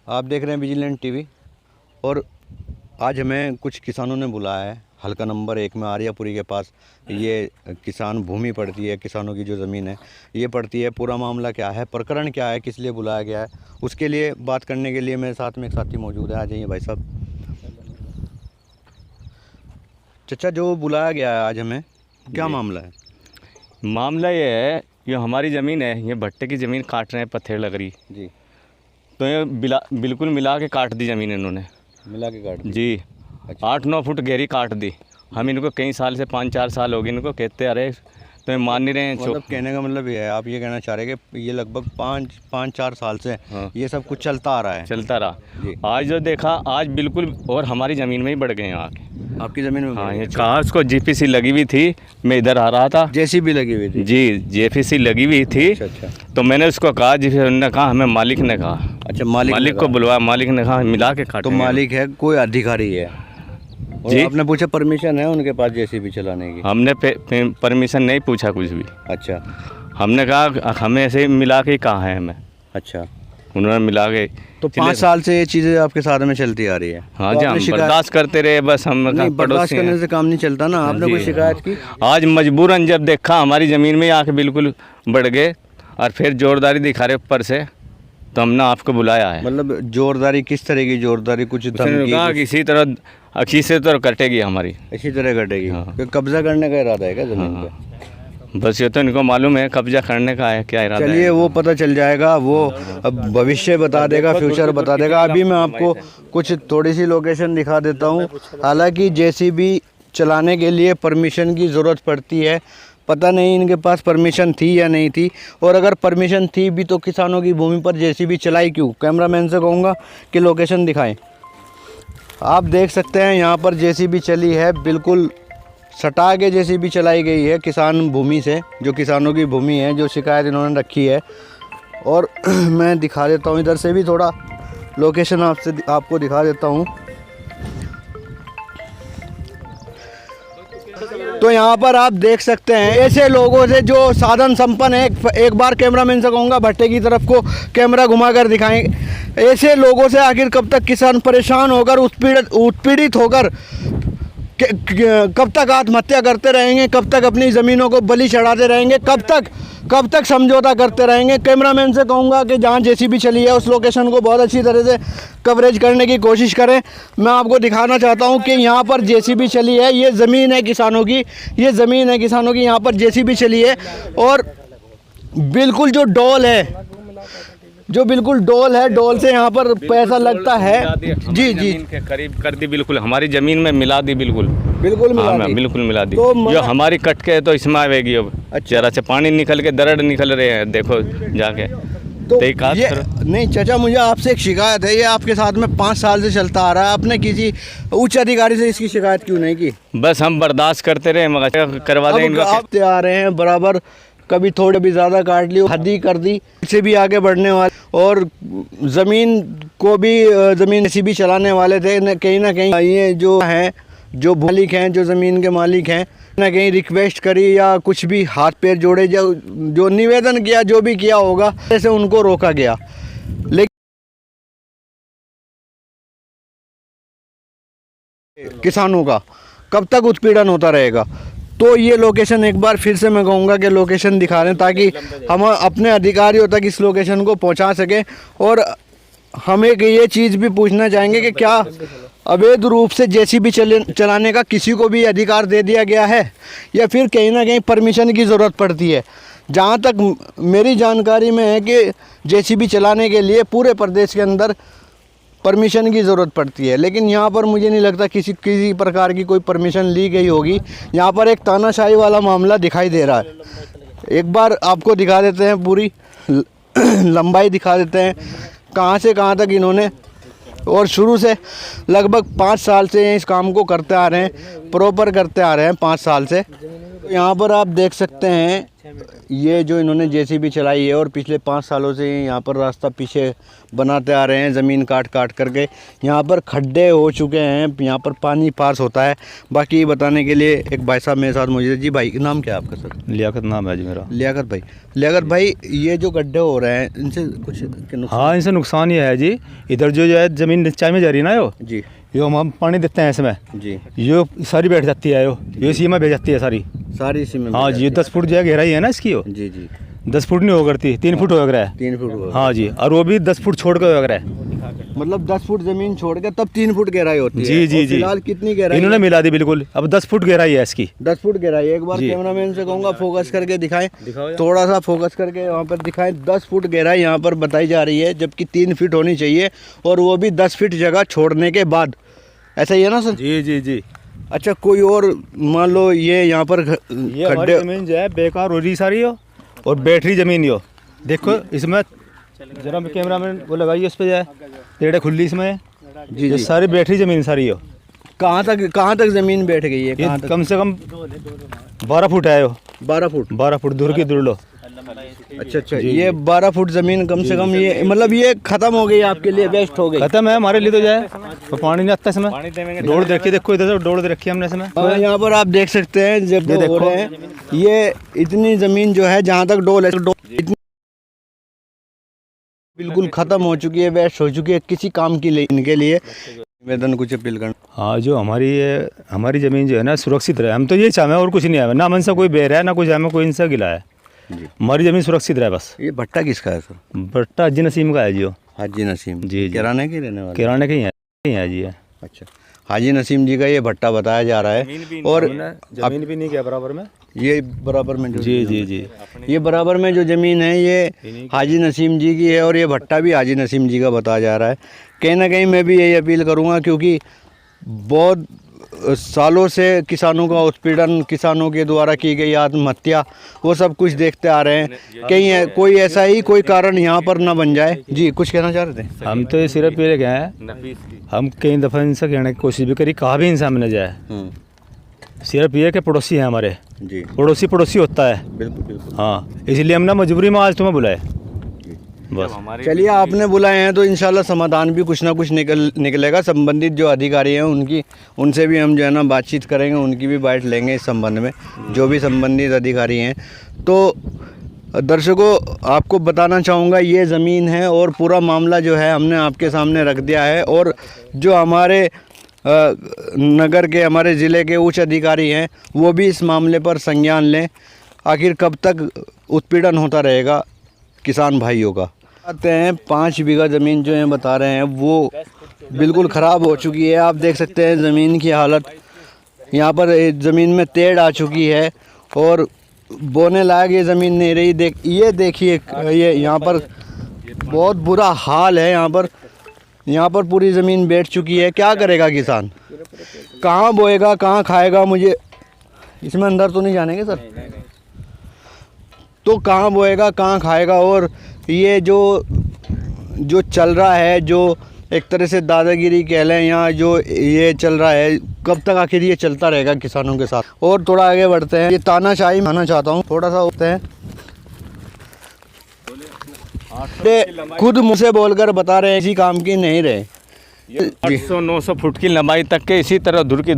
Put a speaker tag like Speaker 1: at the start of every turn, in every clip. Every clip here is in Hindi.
Speaker 1: आप देख रहे हैं विजिलेंट टीवी। और आज हमें कुछ किसानों ने बुलाया है हल्का नंबर 1 में आर्यापुरी के पास। ये किसान भूमि पड़ती है, किसानों की जो ज़मीन है ये पड़ती है। पूरा मामला क्या है, प्रकरण क्या है, किस लिए बुलाया गया है, उसके लिए बात करने के लिए मेरे साथ में एक साथी मौजूद है। आ जाइए भाई साहब। चचा, जो बुलाया गया है आज हमें, क्या मामला है?
Speaker 2: मामला ये है, ये हमारी ज़मीन है, ये भट्टे की ज़मीन काट रहे हैं, पत्थर लग रही
Speaker 1: जी।
Speaker 2: तो ये बिल्कुल मिला के काट दी ज़मीन इन्होंने,
Speaker 1: मिला के काट दी
Speaker 2: जी।
Speaker 1: अच्छा।
Speaker 2: 8-9 फुट गहरी काट दी। हम इनको कई साल से 5-4 साल हो गए इनको कहते आ रहे, तो ये मान नहीं रहे हैं।
Speaker 1: मतलब कहने का मतलब ये है, आप ये कहना चाह रहे हैं कि ये लगभग 5-4 साल से ये सब कुछ चलता आ रहा है।
Speaker 2: चलता रहा। आज जो देखा, आज बिल्कुल और हमारी ज़मीन में ही बढ़ गए हैं आके।
Speaker 1: आपकी ज़मीन में?
Speaker 2: हाँ, ये कहा उसको जीपीसी लगी हुई थी, मैं इधर आ रहा था।
Speaker 1: जेसीबी लगी हुई थी?
Speaker 2: जी, जेपीसी लगी हुई थी।
Speaker 1: अच्छा।
Speaker 2: तो मैंने उसको कहा, जिसे उन्होंने कहा, हमें मालिक ने कहा।
Speaker 1: अच्छा, मालिक
Speaker 2: को बुलवाया, मालिक ने कहा मिला के काटेंगे।
Speaker 1: तो मालिक है, कोई अधिकारी है?
Speaker 2: जी,
Speaker 1: आपने पूछा परमिशन है उनके पास जेसीबी चलाने की?
Speaker 2: हमने परमिशन नहीं पूछा कुछ भी।
Speaker 1: अच्छा।
Speaker 2: हमने कहा हमें ऐसे मिला के कहा है हमें।
Speaker 1: अच्छा।
Speaker 2: उन्होंने मिला के।
Speaker 1: तो 5 साल से ये चीज़ें आपके साथ में चलती आ रही है?
Speaker 2: हाँ जी, हम बर्दाश्त करते रहे बस। हम
Speaker 1: नहीं, बर्दाश्त करने से काम नहीं चलता ना। आपने कोई शिकायत की?
Speaker 2: आज मजबूरन जब देखा हमारी ज़मीन में आके बिल्कुल बढ़ गए और फिर जोरदारी दिखा रहे ऊपर से, तो हमने आपको बुलाया है।
Speaker 1: मतलब जोरदारी किस तरह की जोरदारी? कुछ धमकी?
Speaker 2: कहा किसी तरह किसी तरह कटेगी हमारी,
Speaker 1: इसी तरह कटेगी।
Speaker 2: हाँ।
Speaker 1: कब्जा करने का इरादा है क्या ज़मीन पे?
Speaker 2: बस ये तो इनको मालूम है कब्जा करने का है, क्या इरादा है।
Speaker 1: चलिए, वो पता चल जाएगा, वो अब भविष्य बता देगा, फ्यूचर बता देगा। अभी मैं आपको कुछ थोड़ी सी लोकेशन दिखा देता हूँ। हालांकि जेसीबी चलाने के लिए परमिशन की ज़रूरत पड़ती है। पता नहीं इनके पास परमिशन थी या नहीं थी, और अगर परमिशन थी भी तो किसानों की भूमि पर जेसीबी चलाई क्यों? कैमरामैन से कहूँगा कि लोकेशन दिखाएं। आप देख सकते हैं यहाँ पर जेसीबी चली है, बिल्कुल सटा के जेसीबी चलाई गई है किसान भूमि से, जो किसानों की भूमि है, जो शिकायत इन्होंने रखी है। और मैं दिखा देता हूँ, इधर से भी थोड़ा लोकेशन आपको दिखा देता हूँ। तो यहाँ पर आप देख सकते हैं ऐसे लोगों से जो साधन संपन्न है। एक बार कैमरामैन से कहूँगा भट्टे की तरफ को कैमरा घुमाकर दिखाएं। ऐसे लोगों से आखिर कब तक किसान परेशान होकर उत्पीड़ित होकर कब तक आत्महत्या करते रहेंगे? कब तक अपनी ज़मीनों को बलि चढ़ाते रहेंगे? कब तक समझौता करते रहेंगे? कैमरामैन से कहूँगा कि जहाँ जेसीबी चली है उस लोकेशन को बहुत अच्छी तरह से कवरेज करने की कोशिश करें। मैं आपको दिखाना चाहता हूँ कि यहाँ पर जेसीबी चली है, ये ज़मीन है किसानों की, ये ज़मीन है किसानों की, यहाँ पर जेसीबी चली है। और बिल्कुल जो डोल है, डोल से यहाँ पर पैसा लगता है। जी के
Speaker 2: करीब कर दी, बिल्कुल हमारी ज़मीन में मिला दी, बिल्कुल
Speaker 1: बिल्कुल
Speaker 2: मिला दी।
Speaker 1: तो
Speaker 2: जो हमारी कट के तो इसमें आवेगी अब। जरा से पानी निकल के दरड़ निकल रहे हैं, देखो जाके।
Speaker 1: तो ये नहीं चाचा, मुझे आपसे एक शिकायत है, ये आपके साथ में 5 साल से चलता आ रहा है। आपने किसी उच्च अधिकारी से इसकी शिकायत क्यों नहीं की?
Speaker 2: बस हम बर्दाश्त करते रहे, मगर करवा दें।
Speaker 1: आप आ रहे हैं बराबर, कभी थोड़ी भी ज़्यादा काट ली, हद ही कर दी, इससे भी आगे बढ़ने वाले, और ज़मीन को भी ज़मीन से भी चलाने वाले थे। कहीं ना कहीं ये जो हैं, जो मालिक हैं, जो ज़मीन के मालिक हैं, ना कहीं रिक्वेस्ट करी या कुछ भी हाथ पैर जोड़े, जो निवेदन किया, जो भी किया होगा, जैसे उनको रोका गया। लेकिन किसानों का कब तक उत्पीड़न होता रहेगा? तो ये लोकेशन एक बार फिर से मैं कहूँगा कि लोकेशन दिखा दें, ताकि हम अपने अधिकारियों तक इस लोकेशन को पहुँचा सकें। और हम एक ये चीज़ भी पूछना चाहेंगे कि क्या अवैध रूप से जेसीबी चलाने का किसी को भी अधिकार दे दिया गया है, या फिर कहीं ना कहीं परमिशन की ज़रूरत पड़ती है? जहाँ तक मेरी जानकारी में है कि जेसीबी चलाने के लिए पूरे प्रदेश के अंदर परमिशन की ज़रूरत पड़ती है, लेकिन यहाँ पर मुझे नहीं लगता किसी प्रकार की कोई परमिशन ली गई होगी। यहाँ पर एक तानाशाही वाला मामला दिखाई दे रहा है। एक बार आपको दिखा देते हैं, पूरी लंबाई दिखा देते हैं, कहाँ से कहाँ तक इन्होंने, और शुरू से लगभग 5 साल से इस काम को करते आ रहे हैं, प्रॉपर करते आ रहे हैं 5 साल से। यहाँ पर आप देख सकते हैं ये जो इन्होंने जेसीबी चलाई है और पिछले 5 सालों से यहाँ पर रास्ता पीछे बनाते आ रहे हैं, ज़मीन काट काट करके। यहाँ पर खड्डे हो चुके हैं, यहाँ पर पानी पास होता है। बाकी बताने के लिए एक भाई साहब मेरे साथ मौजूद है। जी भाई, नाम क्या है आपका सर?
Speaker 3: लियाकत नाम है जी मेरा।
Speaker 1: लियाकत भाई, ये जो गड्ढे हो रहे हैं इनसे कुछ नुकसान?
Speaker 3: हाँ, इनसे नुकसान ये है जी, इधर जो है ज़मीन नीचाई में जा रही है ना,
Speaker 1: जी
Speaker 3: यो हम पानी देते हैं इसमें,
Speaker 1: जी,
Speaker 3: यो सारी बैठ जाती है, यो इसी में बैठ जाती है सारी
Speaker 1: इसी में?
Speaker 3: हाँ जी, 10 फुट जो है गहराई है ना इसकी, यो
Speaker 1: जी जी,
Speaker 3: 10 फुट नहीं हो करती, 3 फुट हो गया है।
Speaker 1: 3 फुट होगा।
Speaker 3: हाँ जी, और वो भी 10 फुट छोड़ कर हो गया है।
Speaker 1: मतलब 10 फुट ज़मीन छोड़ के तब 3 फुट गहराई होती है?
Speaker 3: जी जी जी।
Speaker 1: फिलहाल कितनी गहराई?
Speaker 3: इन्होंने मिला दी बिल्कुल, अब 10 फुट गहराई है इसकी।
Speaker 1: 10 फुट गहराई। एक बार
Speaker 3: जी।
Speaker 1: कैमरामैन से कहूँगा फोकस करके दिखाएं,
Speaker 3: दिखाओ
Speaker 1: थोड़ा सा फोकस करके वहाँ पर दिखाएं। 10 फुट गहराई यहाँ पर बताई जा रही है, जबकि 3 फीट होनी चाहिए, और वो भी 10 फीट जगह छोड़ने के बाद। ऐसा ही है ना सर?
Speaker 3: जी जी जी।
Speaker 1: अच्छा, कोई और मान लो ये यहाँ पर
Speaker 3: ये हमारी
Speaker 1: खड्डे?
Speaker 3: ज़मीन जो है बेकार हो रही सारी हो, और बैटरी ज़मीन हो, देखो इसमें जरा कैमरामैन वो लगाइए, उस पर जो है पेड़ खुली इसमें,
Speaker 1: जी
Speaker 3: ये
Speaker 1: जी।
Speaker 3: सारी बैटरी ज़मीन सारी हो।
Speaker 1: कहाँ तक ज़मीन बैठ गई है?
Speaker 3: ये
Speaker 1: कहाँ तक?
Speaker 3: कम से कम 12 फुट है यो,
Speaker 1: 12 फुट
Speaker 3: दूर की दूर लो।
Speaker 1: अच्छा, ये 12 फुट ज़मीन कम से कम, ये मतलब ये ख़त्म हो गई आपके लिए, वेस्ट हो गई?
Speaker 3: खत्म है हमारे लिए तो जाए, तो पानी नहीं आता इसमें। डोड़ देखिए, देखो इधर से डोड़ दे रखी है हमने इसमें।
Speaker 1: हाँ, यहाँ पर आप देख सकते हैं जब
Speaker 3: ये
Speaker 1: हो
Speaker 3: देखो।
Speaker 1: रहे हैं, ये इतनी ज़मीन जो है जहाँ तक डोल है, इतनी बिल्कुल ख़त्म हो चुकी है, वेस्ट हो चुकी है, किसी काम की इनके लिए निवेदन कुछ अपील करना।
Speaker 3: हाँ, जो हमारी ज़मीन जो है ना सुरक्षित रहे, हम तो ये चाहें, और कुछ नहीं है, ना मन से कोई बेर है, ना कुछ हमें कोई इनसे गिला है। हमारी ज़मीन सुरक्षित रहे बस।
Speaker 1: ये भट्टा किसका है सर?
Speaker 3: भट्टा हाजी नसीम का है जी,
Speaker 1: हाजी नसीम
Speaker 3: जी, जी।
Speaker 1: किराने के रहने वाले?
Speaker 3: किराने के ही है जी।
Speaker 1: अच्छा, हाजी नसीम जी का ये भट्टा बताया जा रहा है। और
Speaker 3: ज़मीन भी नहीं क्या बराबर में,
Speaker 1: ये बराबर में जो
Speaker 3: जी जी जी,
Speaker 1: ये बराबर में जो ज़मीन है ये हाजी नसीम जी की है, और ये भट्टा भी हाजी नसीम जी का बताया जा रहा है। कहीं ना कहीं मैं भी यही अपील करूँगा, क्योंकि बहुत सालों से किसानों का उत्पीड़न, किसानों के द्वारा की गई आत्महत्या, वो सब कुछ देखते आ रहे हैं। कहीं कोई ऐसा ही कोई कारण यहाँ पर ना बन जाए। जी, कुछ कहना चाह रहे थे?
Speaker 3: हम तो ये सिर्फ ये गए हैं, हम कई दफ़ा इनसे कहने की कोशिश भी करी, कहा भी इनसे हमने जाए, सिर्फ ये कि पड़ोसी हैं हमारे
Speaker 1: जी,
Speaker 3: पड़ोसी होता है।
Speaker 1: बिल्कुल बिल्कुल।
Speaker 3: हाँ, इसलिए हमने मजबूरी में आज तुम्हें बुलाए बस।
Speaker 1: चलिए, आपने बुलाए हैं तो इंशाल्लाह समाधान भी कुछ ना कुछ निकलेगा। संबंधित जो अधिकारी हैं उनसे भी हम जो है ना बातचीत करेंगे, उनकी भी बात लेंगे इस संबंध में, जो भी संबंधित अधिकारी हैं। तो दर्शकों, आपको बताना चाहूँगा, ये ज़मीन है और पूरा मामला जो है हमने आपके सामने रख दिया है। और जो हमारे नगर के, हमारे ज़िले के उच्च अधिकारी हैं, वो भी इस मामले पर संज्ञान लें। आखिर कब तक उत्पीड़न होता रहेगा किसान भाइयों का? आते हैं 5 बीघा ज़मीन जो है बता रहे हैं, वो बिल्कुल ख़राब हो चुकी है। आप देख सकते हैं ज़मीन की हालत, यहाँ पर ज़मीन में तेड़ आ चुकी है और बोने लायक ये ज़मीन नहीं रही। ये देखिए, ये यहाँ पर बहुत बुरा हाल है। यहाँ पर पूरी ज़मीन बैठ चुकी है। क्या करेगा किसान? कहाँ बोएगा, कहाँ खाएगा? मुझे इसमें अंदर तो नहीं जानेंगे सर? तो कहाँ बोएगा, कहाँ खाएगा? और ये जो चल रहा है, जो एक तरह से दादागिरी कह लें, या जो ये चल रहा है, कब तक आखिर ये चलता रहेगा किसानों के साथ? और थोड़ा आगे बढ़ते हैं, ये तानाशाही मानना चाहता हूँ, थोड़ा सा होते हैं। खुद मुझसे बोलकर बता रहे हैं इसी काम की नहीं रहे।
Speaker 2: 800-900 फुट की लंबाई तक के इसी तरह धुर की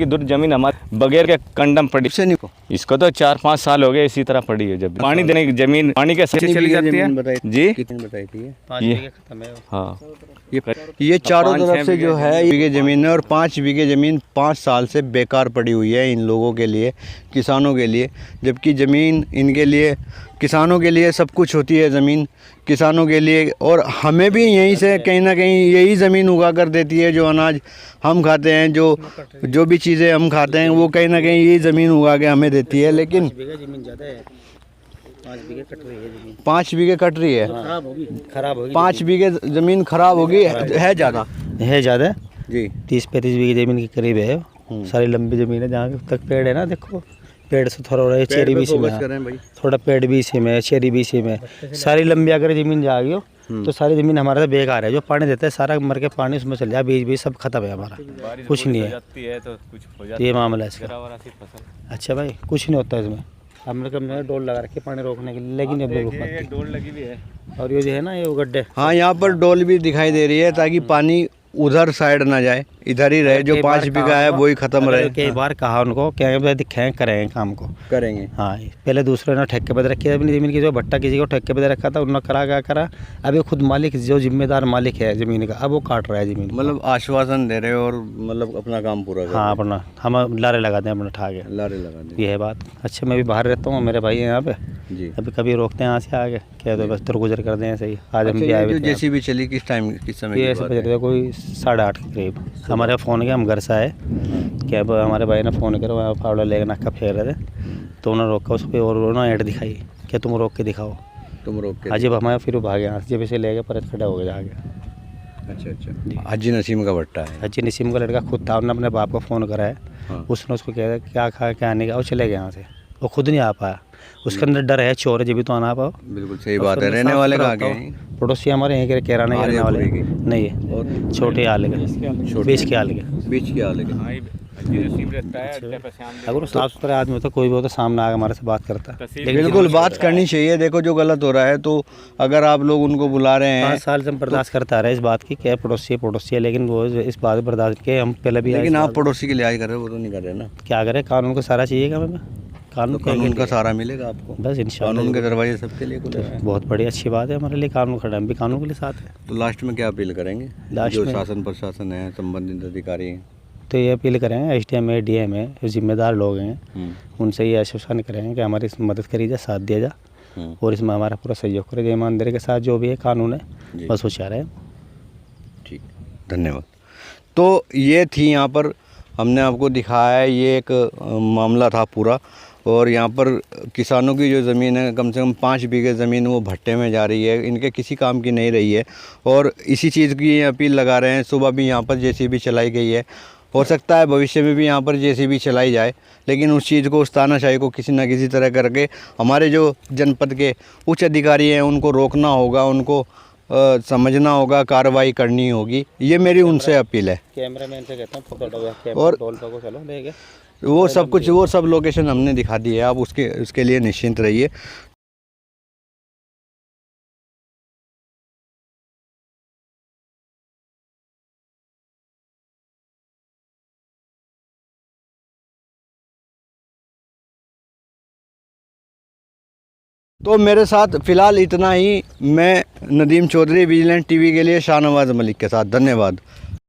Speaker 2: धुर जमीन हमारे बगैर के कंडम पड़ी से नहीं को। इसको तो 4-5 साल हो गए इसी तरह पड़ी है। जब पानी देने की जमीन पानी कैसे चली जाती है जी?
Speaker 1: कितनी बताई थी ये?
Speaker 3: 5 बीघे खत्म है।
Speaker 2: हाँ,
Speaker 1: ये चारों तरफ से जो है बीघे ज़मीन है, और 5 बीघे ज़मीन 5 साल से बेकार पड़ी हुई है इन लोगों के लिए, किसानों के लिए। जबकि ज़मीन इनके लिए, किसानों के लिए सब कुछ होती है ज़मीन, किसानों के लिए। और हमें भी यहीं से कहीं ना कहीं यही ज़मीन उगा कर देती है। जो अनाज हम खाते हैं, जो भी चीज़ें हम खाते हैं, वो कहीं ना कहीं यही ज़मीन उगा के हमें देती है। लेकिन 5 बीघे कट रही है, 5 बीघे कट रही है, खराब होगी 5 बीघे ज़मीन खराब होगी। है ज़्यादा जी,
Speaker 3: 30-35 बीघे ज़मीन के करीब है। सारी लंबी ज़मीन है, जहाँ तक पेड़ है ना, देखो पेड़ से थोड़ा हो रहा है, चेरी भी इसी में, थोड़ा पेड़ भी इसी में, चेरी भी इसी में, सारी लंबी अगर ज़मीन जा गई हो तो सारी ज़मीन हमारा बेकार है। जो पानी देता है सारा मर के पानी उसमें चल जाए, बीज सब खत्म है हमारा, कुछ नहीं है। ये मामला है इसका। अच्छा भाई, कुछ नहीं होता इसमें। हमने कम डोल लगा रखी है पानी रोकने के लिए, लेकिन अब रुक
Speaker 2: ये डोर लगी हुई है।
Speaker 3: और ये जो है ना ये गड्ढे,
Speaker 1: हाँ यहाँ पर डोल भी दिखाई दे रही है ताकि पानी उधर साइड ना जाए, इधर ही रहे, जो 5 बीघा है वही खत्म रहे।
Speaker 3: कई बार कहा उनको क्या दिखाएं करेंगे काम को
Speaker 1: करेंगे।
Speaker 3: हाँ पहले दूसरे ने ठेके पे दे रखी है अपनी ज़मीन की, जो भट्टा किसी को ठेके पे दे रखा था उन्होंने करा क्या करा, अभी खुद मालिक जो जिम्मेदार मालिक है ज़मीन का अब वो काट रहा है ज़मीन।
Speaker 1: मतलब आश्वासन दे रहे हो और मतलब अपना काम पूरा कर
Speaker 3: हाँ अपना हम लारे लगाते हैं अपना ठा के,
Speaker 1: लारे लगा दे।
Speaker 3: ये है बात। अच्छा मैं भी बाहर रहता हूँ, मेरे भाई हैं यहाँ पे
Speaker 1: जी।
Speaker 3: अभी कभी रोकते हैं यहाँ से आगे, क्या तो बस गुजर कर दें सही। आज हम भी आए हुए थे।
Speaker 1: जैसी भी चली किस टाइम किस समय
Speaker 3: ये
Speaker 1: की
Speaker 3: ऐसे
Speaker 1: बात
Speaker 3: बज
Speaker 1: है?
Speaker 3: रहे थे कोई 8:30 के करीब, हमारे फ़ोन किया, हम घर से आए कि अब हमारे भाई ने फ़ोन करा, वहाँ फावड़ा लेकर नक्का फेर रहे थे, तो उन्होंने रोका उस पर और उन्होंने ऐड दिखाई कि तुम रोक के दिखाओ।
Speaker 1: तुम रोक के?
Speaker 3: अजीब हमारे फिर वो भागे यहाँ से, जब इसे ले गए पर खड़ा हो गया आगे।
Speaker 1: अच्छा अच्छा। हाजी नसीम का भट्टा है।
Speaker 3: हाजी नसीम का लड़का खुद था, उन्होंने अपने बाप को फ़ोन करा है,
Speaker 1: हाँ।
Speaker 3: उसने उसको कहा क्या खा क्या नहीं, और चले गए यहाँ से, वो खुद नहीं आ पाया। उसके अंदर डर है चोर है, जब भी तो आना पाओ।
Speaker 1: बिल्कुल सही बात है। रहने वाले कहाँ के हैं?
Speaker 3: पड़ोसी हमारे यहीं के केराना के रहने वाले
Speaker 1: आलियापुरी
Speaker 3: नहीं है,
Speaker 1: और
Speaker 3: छोटे हाल के, बीच के हाल के।
Speaker 1: बीच के आले के।
Speaker 2: हाँ ये नसीब रहता है अड्डे पे शाम को।
Speaker 3: अगर वो साफ सुथरा आदमी होता कोई भी होता सामने आकर हमारे से बात करता।
Speaker 1: बिल्कुल बात करनी चाहिए। देखो जो गलत हो रहा है तो अगर आप लोग उनको बुला रहे हैं
Speaker 3: 5 साल से हम बर्दाश्त करता आ रहे हैं इस बात की, क्या पड़ोसी है, लेकिन वो इस बात बर्दाश्त के हम पहले भी।
Speaker 1: लेकिन आप पड़ोसी के लिहाज कर रहे हो, वो तो नहीं कर रहे ना।
Speaker 3: क्या करें, कानून को सारा चाहिएगा हमें, कानून
Speaker 1: कानून का सहारा मिलेगा आपको।
Speaker 3: बस इंशाल्लाह
Speaker 1: कानून के दरवाजे सबके लिए खुले हैं।
Speaker 3: बहुत बड़ी अच्छी बात है हमारे लिए, कानून खड़ा है, हम भी कानून के लिए साथ है।
Speaker 1: तो लास्ट में क्या अपील करेंगे
Speaker 3: लास्ट
Speaker 1: जो
Speaker 3: में-
Speaker 1: शासन प्रशासन है, संबंधित अधिकारी हैं?
Speaker 3: तो ये अपील करेंगे SDM है DM है, जो जिम्मेदार लोग हैं उनसे ये आश्वासन करेंगे कि हमारी इसमें मदद करी जाए, साथ दिया जाए और इसमें हमारा पूरा सहयोग करे जाए, ईमानदारी के साथ जो भी है कानून है
Speaker 1: जी।
Speaker 3: बस वो चाह रहे हैं।
Speaker 1: ठीक, धन्यवाद। तो ये थी यहाँ पर हमने आपको दिखाया है, ये एक मामला था पूरा। और यहाँ पर किसानों की जो ज़मीन है कम से कम 5 बीघे ज़मीन वो भट्टे में जा रही है, इनके किसी काम की नहीं रही है। और इसी चीज़ की ये अपील लगा रहे हैं। सुबह भी यहाँ पर JCB चलाई गई है, हो सकता है भविष्य में भी यहाँ पर JCB चलाई जाए, लेकिन उस चीज़ को, उस तानाशाही को किसी न किसी तरह करके हमारे जो जनपद के उच्च अधिकारी हैं उनको रोकना होगा, उनको समझना होगा, कार्रवाई करनी होगी। ये मेरी उनसे अपील है।
Speaker 3: कैमरामैन से कहता हूँ
Speaker 1: और
Speaker 3: चलो लेके
Speaker 1: वो सब कुछ, वो सब लोकेशन हमने दिखा दी है, आप उसके लिए निश्चिंत रहिए। तो मेरे साथ फ़िलहाल इतना ही। मैं नदीम चौधरी, विजिलेंट TV के लिए शाहनवाज मलिक के साथ। धन्यवाद।